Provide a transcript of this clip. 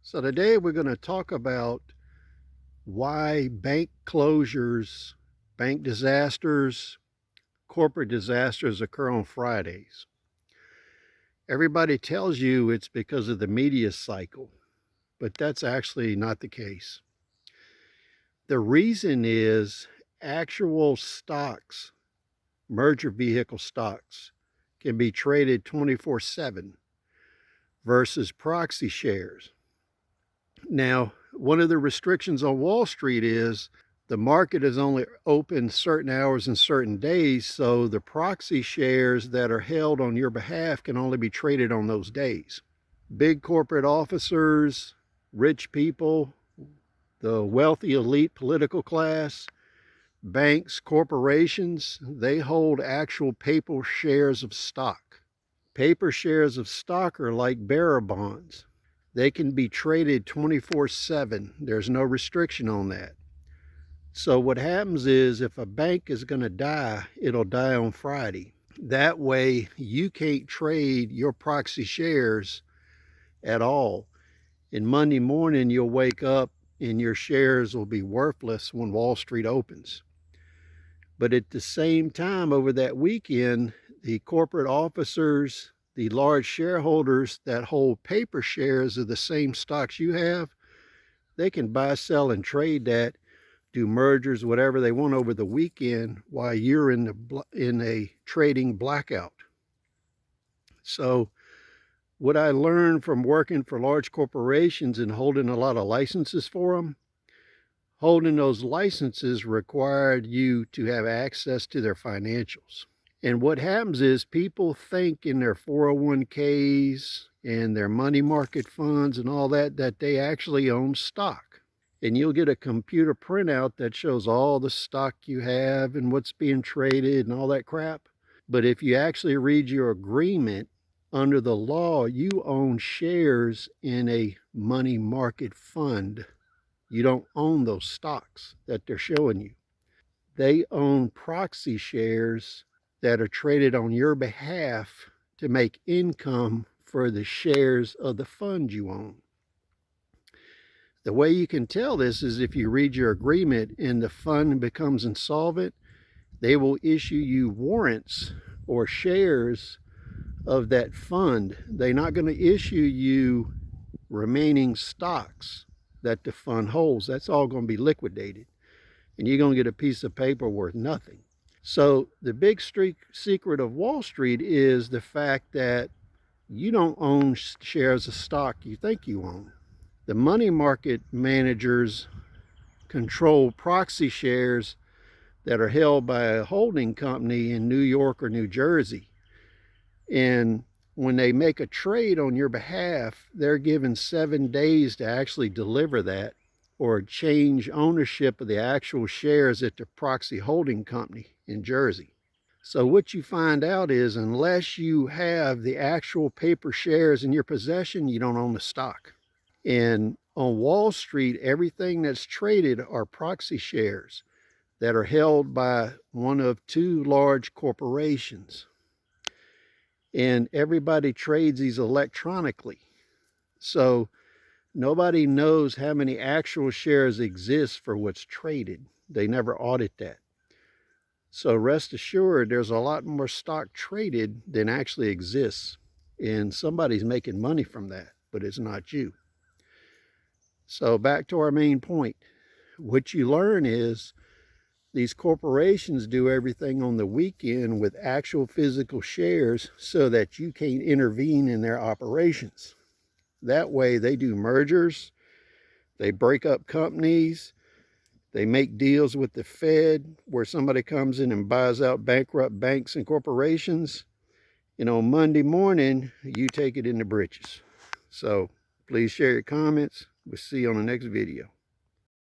So today we're going to talk about why bank closures, bank disasters, corporate disasters occur on Fridays. Everybody tells you it's because of the media cycle, but that's actually not the case. The reason is actual stocks, merger vehicle stocks, can be traded 24/7 versus proxy shares. Now, one of the restrictions on Wall Street is the market is only open certain hours and certain days, so the proxy shares that are held on your behalf can only be traded on those days. Big corporate officers, rich people, the wealthy elite political class, banks, corporations, they hold actual paper shares of stock. Paper shares of stock are like bearer bonds. They can be traded 24/7. There's no restriction on that. So what happens is if a bank is going to die, it'll die on Friday. That way you can't trade your proxy shares at all. And Monday morning you'll wake up and your shares will be worthless when Wall Street opens. But at the same time, over that weekend, the corporate officers, the large shareholders that hold paper shares of the same stocks you have, they can buy, sell, and trade that, do mergers, whatever they want over the weekend while you're in a trading blackout. So what I learned from working for large corporations and holding a lot of licenses for them, holding those licenses required you to have access to their financials. And what happens is people think in their 401ks and their money market funds and all that, that they actually own stock. And you'll get a computer printout that shows all the stock you have and what's being traded and all that crap. But if you actually read your agreement, under the law, you own shares in a money market fund. You don't own those stocks that they're showing you. They own proxy shares that are traded on your behalf to make income for the shares of the fund you own. The way you can tell this is if you read your agreement and the fund becomes insolvent, they will issue you warrants or shares of that fund. They're not going to issue you remaining stocks that the fund holds. That's all going to be liquidated, and you're going to get a piece of paper worth nothing. So the big secret of Wall Street is the fact that you don't own shares of stock you think you own. The money market managers control proxy shares that are held by a holding company in New York or New Jersey. And when they make a trade on your behalf, they're given 7 days to actually deliver that or change ownership of the actual shares at the proxy holding company in Jersey. So what you find out is unless you have the actual paper shares in your possession, you don't own the stock. And on Wall Street, everything that's traded are proxy shares that are held by one of two large corporations. And everybody trades these electronically. So nobody knows how many actual shares exist for what's traded. They never audit that. So rest assured, there's a lot more stock traded than actually exists. And somebody's making money from that, but it's not you. So back to our main point. What you learn is these corporations do everything on the weekend with actual physical shares so that you can't intervene in their operations. That way they do mergers, they break up companies, they make deals with the Fed where somebody comes in and buys out bankrupt banks and corporations. And on Monday morning, you take it in the britches. So please share your comments. We'll see you on the next video.